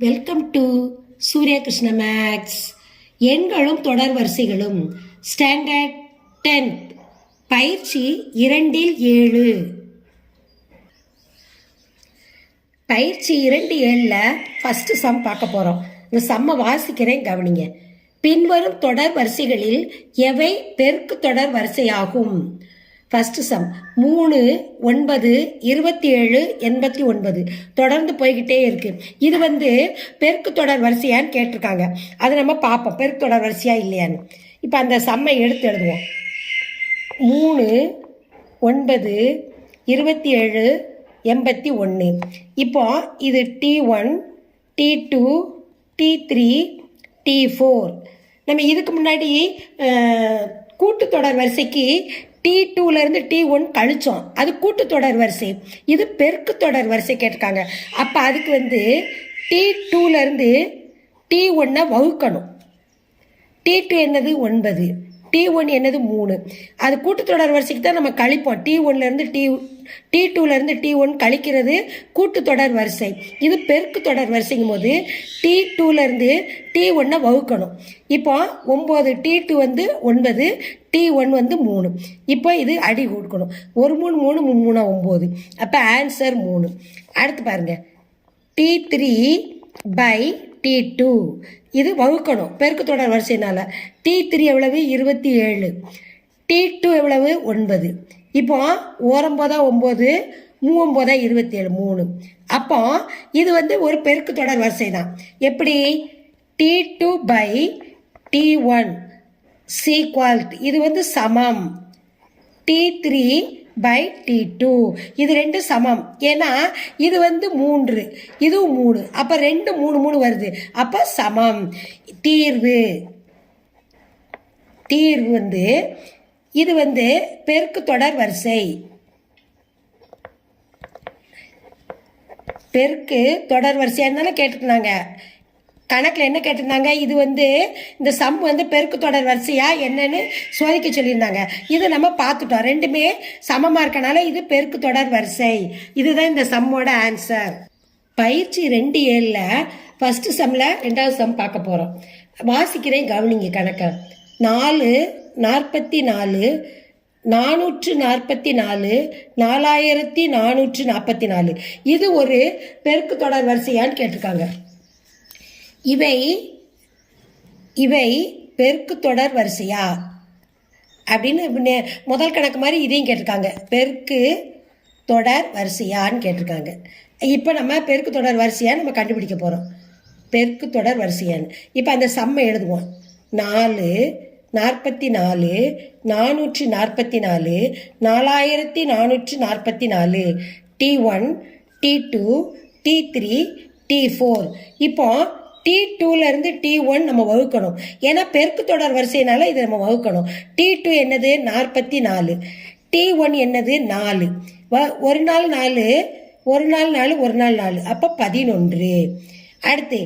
Welcome to Surya Krishna maths. எண்களும் தொடர் வரிசைகளும் standard 10 பயிற்சி 2-7. பயிற்சி 2-7ல் ஃபர்ஸ்ட் சம் பார்க்க போகிறோம். இந்த சம்மை வாசிக்கிறேன், கவனிங்க. பின்வரும் தொடர் வரிசைகளில் எவை பெருக்கு தொடர் வரிசையாகும்? ஃபர்ஸ்ட் சம் 3, 9, 27, 89 தொடர்ந்து போய்கிட்டே இருக்கு. இது பெருக்கு தொடர் வரிசையான்னு கேட்டிருக்காங்க. அதை நம்ம பார்ப்போம், பெருக்கு தொடர் வரிசையா இல்லையான்னு. இப்போ அந்த சம்மை எடுத்து எழுதுவோம். 3, 9, 27, 81. இப்போ இது T1, T2, T3, T4. நம்ம இதுக்கு முன்னாடி கூட்டுத்தொடர் வரிசைக்கு T2லேருந்து T1 கழிச்சோம், அது கூட்டுத்தொடர் வரிசை. இது பெருக்கு தொடர் வரிசை கேட்டிருக்காங்க. அப்போ அதுக்கு T2லேருந்து T1 வகுக்கணும். T2 என்னது 9, T1 என்னது 3. அது கூட்டுத்தொடர் வரிசைக்கு தான் நம்ம கழிப்போம். T2லேருந்து T1 கழிக்கிறது கூட்டுத்தொடர் வரிசை. இது பெருக்கு தொடர் வரிசைங்கும் போது T2லேருந்து T1 வகுக்கணும். இப்போ 9, T2 9, T1 3. இப்போ இது அடி கொடுக்கணும். 1 3 3 3 9. அப்போ ஆன்சர் 3. அடுத்து பாருங்க, T3/T2 இது வகுக்கணும் பெருக்கு தொடர் வரிசைனால. T3 எவ்வளவு? 27. T2 எவ்வளவு? 9. இப்போ 9, 9, 27, 3. அப்போ இது ஒரு பெருக்கு தொடர் வரிசை தான். எப்படி? T2/T1 சீக்வால்ட், இது சமம். T3/T2 இது 2 சமம். ஏன்னா இது 3, இதுவும் 3. அப்போ 2 3 3 வருது. அப்போ சமம். தீர்வு இது பெருக்கு தொடர் வரிசை. பெருக்கு தொடர் வரிசையா இருந்தாலும் கேட்டுருந்தாங்க. கணக்கில் என்ன கேட்டிருந்தாங்க? இது இந்த சம் பெருக்கு தொடர் வரிசையா என்னன்னு சோதிக்க சொல்லியிருந்தாங்க. இது நம்ம பார்த்துட்டோம். ரெண்டுமே சமமாக இருக்கனால இது பெருக்கு தொடர் வரிசை. இதுதான் இந்த சம்மோட ஆன்சர். பயிற்சி 2-7ல் ஃபர்ஸ்ட் சம்மில் 2வது சம் பார்க்க போகிறோம். வாசிக்கிறேன், கவனிங்க கணக்க. 4, 44, 444, 4444. இது ஒரு பெருக்கு தொடர் வரிசையான்னு கேட்டிருக்காங்க. இவை பெருக்கு தொடர் வரிசையா அப்படின்னு முதல் கணக்கு மாதிரி இதையும் கேட்டிருக்காங்க. பெருக்கு தொடர் வரிசையான்னு கேட்டிருக்காங்க. இப்போ நம்ம பெருக்கு தொடர் வரிசையா நம்ம கண்டுபிடிக்க போகிறோம். பெருக்கு தொடர் வரிசையான்னு இப்போ அந்த சம்மை எழுதுவோம். 4, 44, 444, 4444. T1, T2, T3, T4. இப்போ T2லேருந்து T1 நம்ம வகுக்கணும். ஏன்னா பெருக்கு தொடர் வரிசைனால இதை நம்ம வகுக்கணும். T2 என்னது? 44. T1 என்னது? 4. ஒரு நாள் 4, ஒரு நாள் 4, ஒரு நாள் 4. அப்போ 11. அடுத்து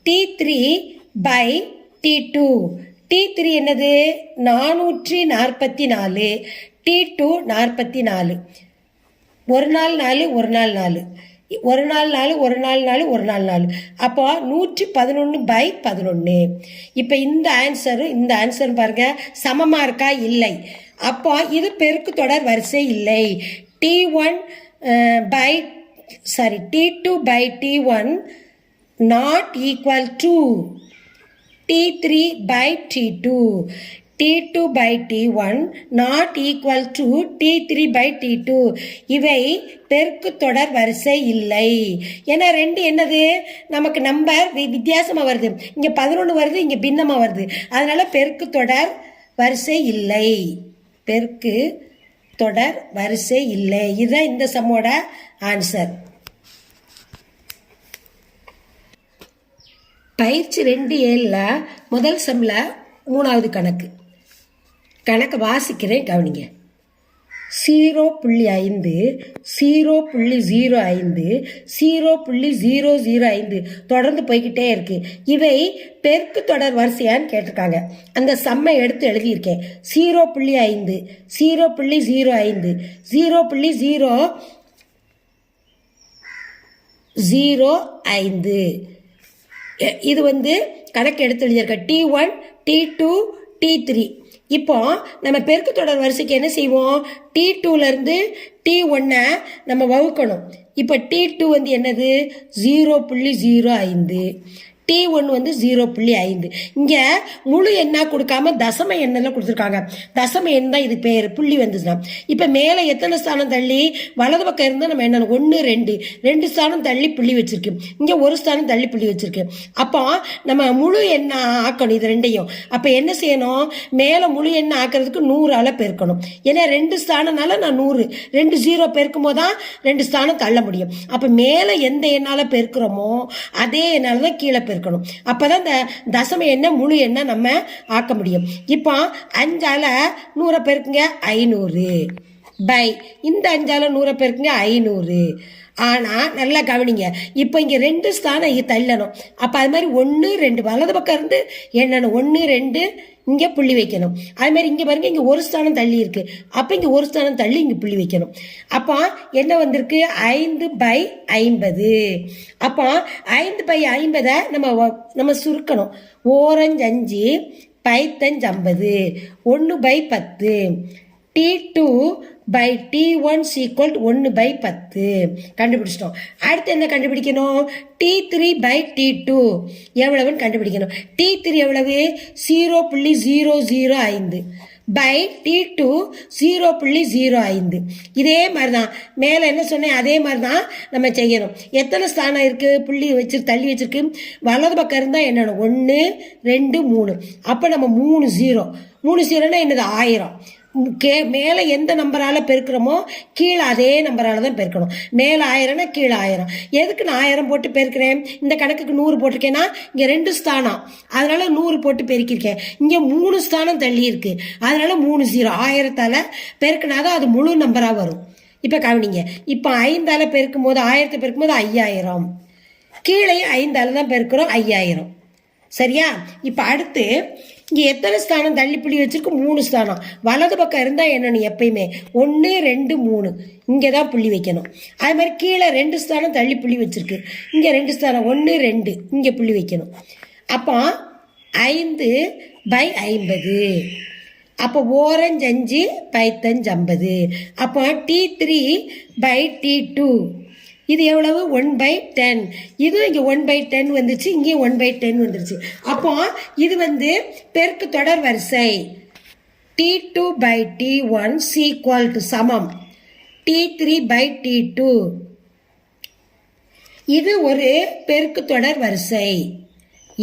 T3/T2. T3 என்னது? 444. T2 44. ஒரு நாள் 4, ஒரு நாள் 4, ஒரு நாள் 4, ஒரு நாள் 4, ஒரு நாள் 4. அப்போ 111/11. இப்போ இந்த ஆன்சரும் இந்த ஆன்சரும் பாருங்க சமமாக இருக்கா? இல்லை. அப்போ இது பெருக்கு தொடர் வரிசை இல்லை. T2/T1 not equal to T3/T2. T2/T1 not equal to T3/T2. இவை பெருக்கு தொடர் வரிசை இல்லை. ஏன்னா 2 என்னது? நமக்கு நம்பர் வித்தியாசமாக வருது. இங்கே 11 வருது, இங்கே பின்னமாக வருது. அதனால பெருக்கு தொடர் வரிசை இல்லை. பெருக்கு தொடர் வரிசை இல்லை. இதுதான் இந்த சம்மோட ஆன்சர். பயிற்சி 2-7ல் முதல் சம்மில் 3வது கணக்கு வாசிக்கிறேன், கவனிங்க. 0.5, 0.05, 0.005 தொடர்ந்து போய்கிட்டே இருக்கு. இவை பெருக்கு தொடர் வரிசையான்னு கேட்டிருக்காங்க. அந்த சம்மை எடுத்து எழுதியிருக்கேன். 0.5, 0.05, 0.005, இது வந்து கணக்கு எடுத்து எழுதியிருக்க T1 T2 T3. இப்போ நம்ம பெருக்கு தொடர் வரிசைக்கு என்ன செய்வோம், T2லேருந்து T1 நம்ம வகுக்கணும். இப்போ T2 வந்து என்னது 0.05, T1 வந்து 0.5. இங்கே முழு எண்ணா கொடுக்காம தசம எண்ணெல்லாம் கொடுத்துருக்காங்க. தசம எண் தான் இது பேர், புள்ளி வந்துச்சுன்னா. இப்போ மேலே எத்தனை ஸ்தானம் தள்ளி வலது பக்கம் இருந்தால் நம்ம என்ன 1 2 2 ஸ்தானம் தள்ளி புள்ளி வச்சிருக்கு, இங்கே ஒரு ஸ்தானம் தள்ளி புள்ளி வச்சிருக்கு. அப்போ நம்ம முழு எண்ணா ஆக்கணும் இது ரெண்டையும். அப்போ என்ன செய்யணும், மேலே முழு எண்ணை ஆக்கிறதுக்கு 100ஆல் பெருக்கணும். ஏன்னா 2 ஸ்தானம்னால நான் 100, 2 0 பெருக்கும் போது தான் 2 ஸ்தானம் தள்ள முடியும். அப்போ மேலே எந்த எண்ணால் பெருக்கிறோமோ அதே எண்ணால் தான் கீழே பெருக்கணும். அப்பதான் இந்த தசம எண்ணை முழு எண்ணை நம்ம ஆக்க முடியும். இப்போ 5ஆல் 100 பெருக்குங்க 500 பை இந்த 5ஆல் 100 பெருக்குங்க 500. ஆனால் நல்லா கவனிங்க, இப்போ இங்கே 2 ஸ்தானம் இங்கே தள்ளணும். அப்போ அது மாதிரி 1 2 வலது பக்கம் இருந்து எண்ணணும், 1 2 இங்கே புள்ளி வைக்கணும். அது மாதிரி இங்கே பாருங்க, இங்கே ஒரு ஸ்தானம் தள்ளி இருக்கு, அப்போ இங்கே ஒரு ஸ்தானம் தள்ளி இங்கே புள்ளி வைக்கணும். அப்போ என்ன வந்திருக்கு 5/50. அப்போ 5/50 நம்ம சுருக்கணும். ஓரஞ்சு 5 பைத்தஞ்சு 50 1/10. T2/T1 = 1/10 கண்டுபிடிச்சிட்டோம். அடுத்து என்ன கண்டுபிடிக்கணும், T3/T2 எவ்வளவுன்னு கண்டுபிடிக்கணும். T3 எவ்வளவு 0.005 பை T2 0.05. இதே மாதிரி தான் மேலே என்ன சொன்னேன் அதே மாதிரி தான் நம்ம செய்யணும். எத்தனை ஸ்தானம் இருக்குது புள்ளி வச்சு தள்ளி வச்சிருக்கு, வலது பக்கம் இருந்தால் என்னென்ன 1 2 3. அப்போ நம்ம 3 0 என்னது 1000. மேலே எந்த நம்பரால் பெருக்கிறோமோ கீழே அதே நம்பரால் தான் பெருக்கணும். மேலே 1000னா கீழே 1000. எதுக்கு நான் 1000 போட்டு பெருக்கிறேன், இந்த கணக்குக்கு 100 போட்டிருக்கேன்னா இங்கே 2 ஸ்தானம் அதனால 100 போட்டு பெருக்கியிருக்கேன். இங்கே 3 ஸ்தானம் தள்ளி இருக்கு அதனால 3 0. 1000ஆல் பெருக்கினாதான் அது முழு நம்பராக வரும். இப்போ கவனிங்க, இப்போ 5ஆல் பெருக்கும் போது 1000 பெருக்கும் போது 5000, கீழே 5ஆல் தான் பெருக்கிறோம் 5000. சரியா? இப்போ அடுத்து இங்கே எத்தனை ஸ்தானம் தள்ளி புள்ளி வச்சிருக்கு, 3 ஸ்தானம். வலது பக்கம் இருந்தால் என்னன்னு எப்பயுமே 1 2 3 இங்கே தான் புள்ளி வைக்கணும். அது மாதிரி கீழே 2 ஸ்தானம் தள்ளி புள்ளி வச்சிருக்கு, இங்கே 2 ஸ்தானம் 1 2 இங்கே புள்ளி வைக்கணும். அப்போ 5/50. அப்போ ஓரஞ்சு 5 பைத்தஞ்சு 50. அப்போ T3/T2 இது எவ்வளவு 1/10. இது இங்கே 1/10 வந்துச்சு, இங்கே 1/10 வந்துருச்சு. அப்போ இது வந்து பெருக்கு தொடர் வரிசை. T2/T1 = சமம் T3/T2. இது ஒரு பெருக்கு தொடர் வரிசை.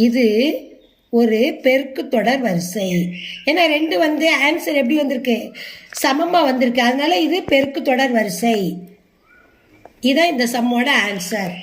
இது ஒரு பெருக்கு தொடர் வரிசை. ஏன்னா 2 வந்து ஆன்சர் எப்படி வந்திருக்கு, சமமாக வந்திருக்கு. அதனால இது பெருக்கு தொடர் வரிசை. இதான் இந்த சம்மோட ஆன்சர்.